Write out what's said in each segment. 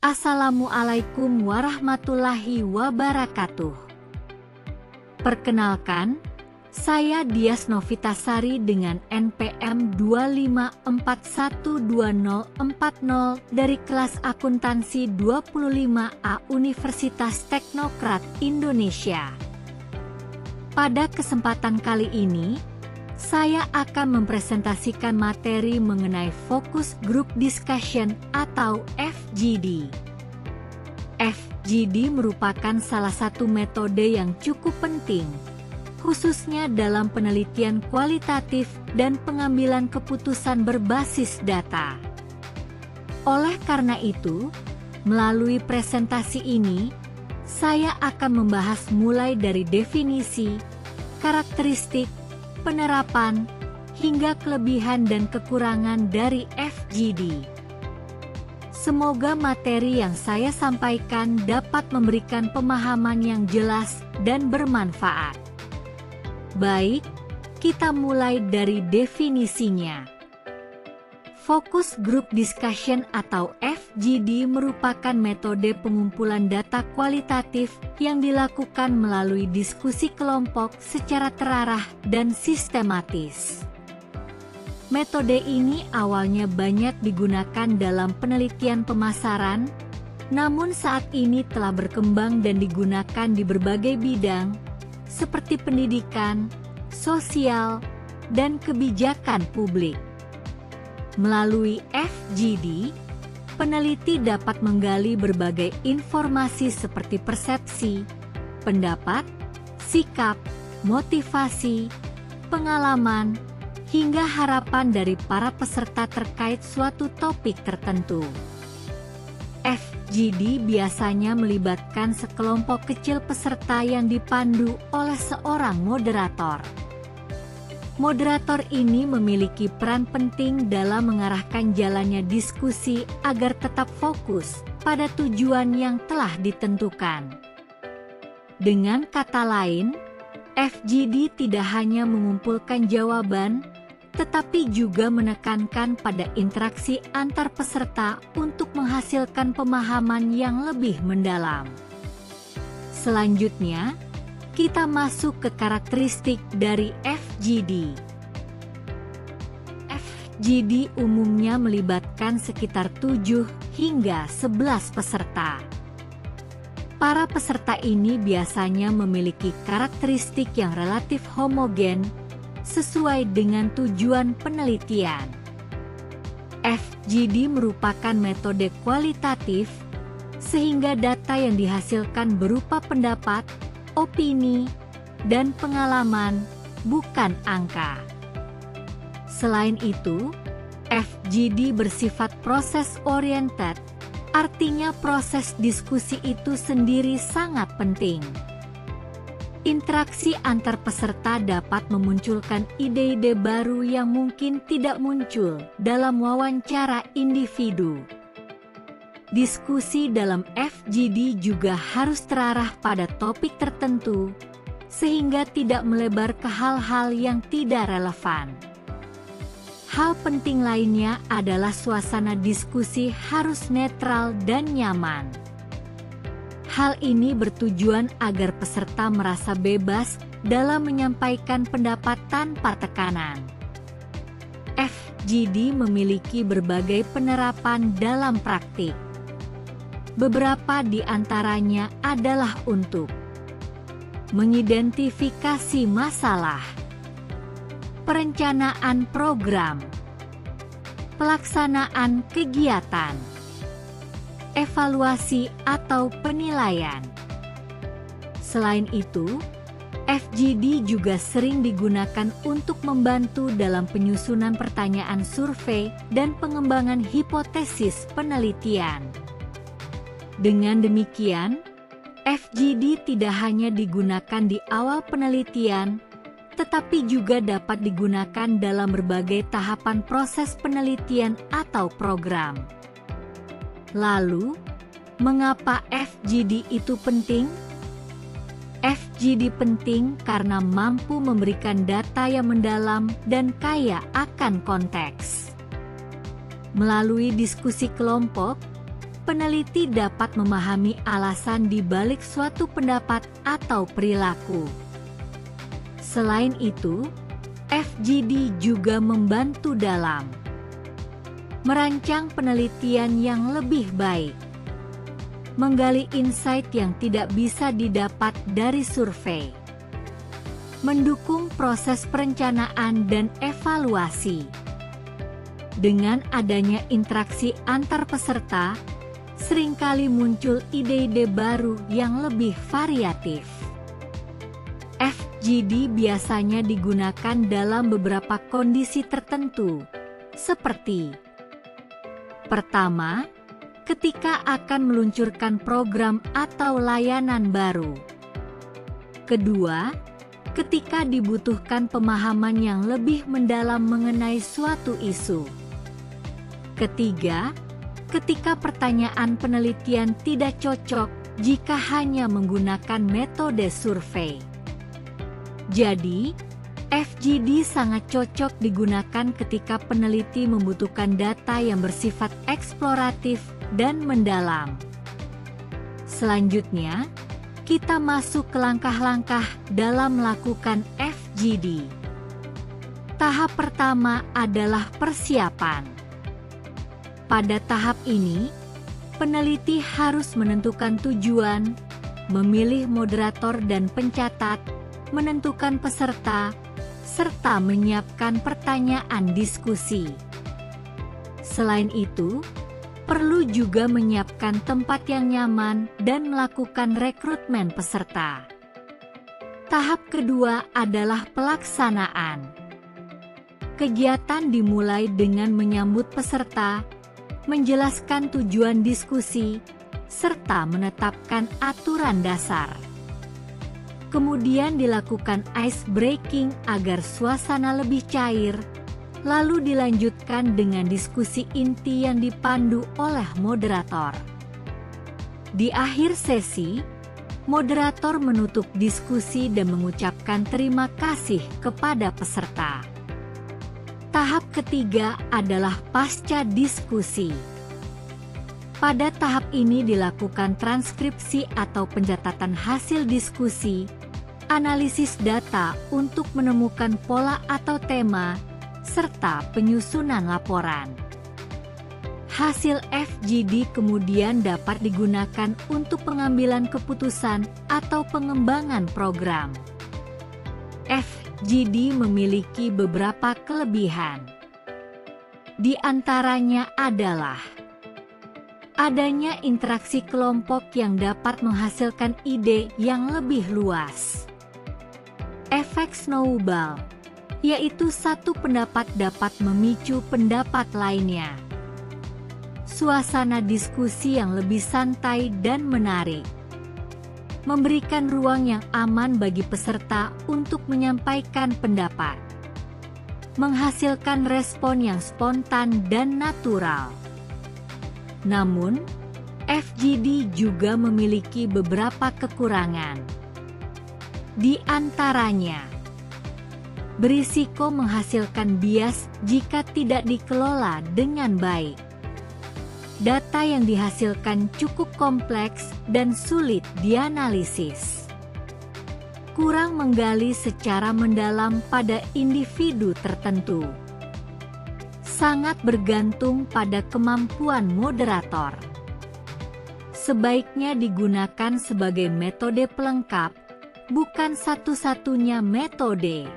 Assalamualaikum warahmatullahi wabarakatuh. Perkenalkan, saya Dias Novitasari dengan NPM 254120040 dari kelas akuntansi 25A Universitas Teknokrat Indonesia. Pada kesempatan kali ini, saya akan mempresentasikan materi mengenai Focus Group Discussion atau FGD. FGD merupakan salah satu metode yang cukup penting, khususnya dalam penelitian kualitatif dan pengambilan keputusan berbasis data. Oleh karena itu, melalui presentasi ini, saya akan membahas mulai dari definisi, karakteristik, penerapan, hingga kelebihan dan kekurangan dari FGD. Semoga materi yang saya sampaikan dapat memberikan pemahaman yang jelas dan bermanfaat. Baik, kita mulai dari definisinya. Focus Group Discussion atau FGD merupakan metode pengumpulan data kualitatif yang dilakukan melalui diskusi kelompok secara terarah dan sistematis. Metode ini awalnya banyak digunakan dalam penelitian pemasaran, namun saat ini telah berkembang dan digunakan di berbagai bidang, seperti pendidikan, sosial, dan kebijakan publik. Melalui FGD, peneliti dapat menggali berbagai informasi seperti persepsi, pendapat, sikap, motivasi, pengalaman, hingga harapan dari para peserta terkait suatu topik tertentu. FGD biasanya melibatkan sekelompok kecil peserta yang dipandu oleh seorang moderator. Moderator ini memiliki peran penting dalam mengarahkan jalannya diskusi agar tetap fokus pada tujuan yang telah ditentukan. Dengan kata lain, FGD tidak hanya mengumpulkan jawaban, tetapi juga menekankan pada interaksi antar peserta untuk menghasilkan pemahaman yang lebih mendalam. Selanjutnya, kita masuk ke karakteristik dari FGD. FGD umumnya melibatkan sekitar 7 hingga 11 peserta. Para peserta ini biasanya memiliki karakteristik yang relatif homogen sesuai dengan tujuan penelitian. FGD merupakan metode kualitatif, sehingga data yang dihasilkan berupa pendapat, opini, dan pengalaman, bukan angka. Selain itu, FGD bersifat proses-oriented, artinya proses diskusi itu sendiri sangat penting. Interaksi antar peserta dapat memunculkan ide-ide baru yang mungkin tidak muncul dalam wawancara individu. Diskusi dalam FGD juga harus terarah pada topik tertentu, sehingga tidak melebar ke hal-hal yang tidak relevan. Hal penting lainnya adalah suasana diskusi harus netral dan nyaman. Hal ini bertujuan agar peserta merasa bebas dalam menyampaikan pendapat tanpa tekanan. FGD memiliki berbagai penerapan dalam praktik. Beberapa di antaranya adalah untuk mengidentifikasi masalah, perencanaan program, pelaksanaan kegiatan, evaluasi atau penilaian. Selain itu, FGD juga sering digunakan untuk membantu dalam penyusunan pertanyaan survei dan pengembangan hipotesis penelitian. Dengan demikian, FGD tidak hanya digunakan di awal penelitian, tetapi juga dapat digunakan dalam berbagai tahapan proses penelitian atau program. Lalu, mengapa FGD itu penting? FGD penting karena mampu memberikan data yang mendalam dan kaya akan konteks. Melalui diskusi kelompok, peneliti dapat memahami alasan di balik suatu pendapat atau perilaku. Selain itu, FGD juga membantu dalam merancang penelitian yang lebih baik, menggali insight yang tidak bisa didapat dari survei, mendukung proses perencanaan dan evaluasi. Dengan adanya interaksi antar peserta, seringkali muncul ide-ide baru yang lebih variatif. FGD biasanya digunakan dalam beberapa kondisi tertentu, seperti: pertama, ketika akan meluncurkan program atau layanan baru. Kedua, ketika dibutuhkan pemahaman yang lebih mendalam mengenai suatu isu. Ketiga, ketika pertanyaan penelitian tidak cocok jika hanya menggunakan metode survei. Jadi, FGD sangat cocok digunakan ketika peneliti membutuhkan data yang bersifat eksploratif dan mendalam. Selanjutnya, kita masuk ke langkah-langkah dalam melakukan FGD. Tahap pertama adalah persiapan. Pada tahap ini, peneliti harus menentukan tujuan, memilih moderator dan pencatat, menentukan peserta, serta menyiapkan pertanyaan diskusi. Selain itu, perlu juga menyiapkan tempat yang nyaman dan melakukan rekrutmen peserta. Tahap kedua adalah pelaksanaan. Kegiatan dimulai dengan menyambut peserta, menjelaskan tujuan diskusi, serta menetapkan aturan dasar. Kemudian dilakukan ice breaking agar suasana lebih cair, lalu dilanjutkan dengan diskusi inti yang dipandu oleh moderator. Di akhir sesi, moderator menutup diskusi dan mengucapkan terima kasih kepada peserta. Tahap ketiga adalah pasca diskusi. Pada tahap ini dilakukan transkripsi atau pencatatan hasil diskusi, analisis data untuk menemukan pola atau tema, serta penyusunan laporan. Hasil FGD kemudian dapat digunakan untuk pengambilan keputusan atau pengembangan program. FGD memiliki beberapa kelebihan. Di antaranya adalah adanya interaksi kelompok yang dapat menghasilkan ide yang lebih luas. Efek snowball, yaitu satu pendapat dapat memicu pendapat lainnya. Suasana diskusi yang lebih santai dan menarik. Memberikan ruang yang aman bagi peserta untuk menyampaikan pendapat. Menghasilkan respon yang spontan dan natural. Namun, FGD juga memiliki beberapa kekurangan. Di antaranya, berisiko menghasilkan bias jika tidak dikelola dengan baik. Data yang dihasilkan cukup kompleks dan sulit dianalisis. Kurang menggali secara mendalam pada individu tertentu. Sangat bergantung pada kemampuan moderator. Sebaiknya digunakan sebagai metode pelengkap, bukan satu-satunya metode.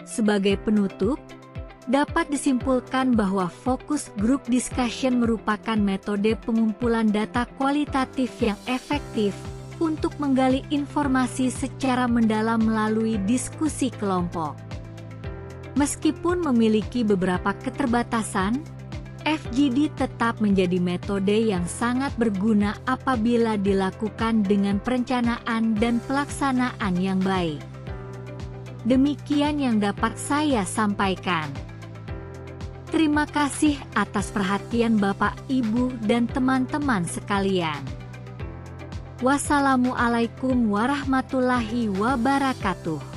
Sebagai penutup, dapat disimpulkan bahwa focus group discussion merupakan metode pengumpulan data kualitatif yang efektif untuk menggali informasi secara mendalam melalui diskusi kelompok. Meskipun memiliki beberapa keterbatasan, FGD tetap menjadi metode yang sangat berguna apabila dilakukan dengan perencanaan dan pelaksanaan yang baik. Demikian yang dapat saya sampaikan. Terima kasih atas perhatian Bapak, Ibu, dan teman-teman sekalian. Wassalamualaikum warahmatullahi wabarakatuh.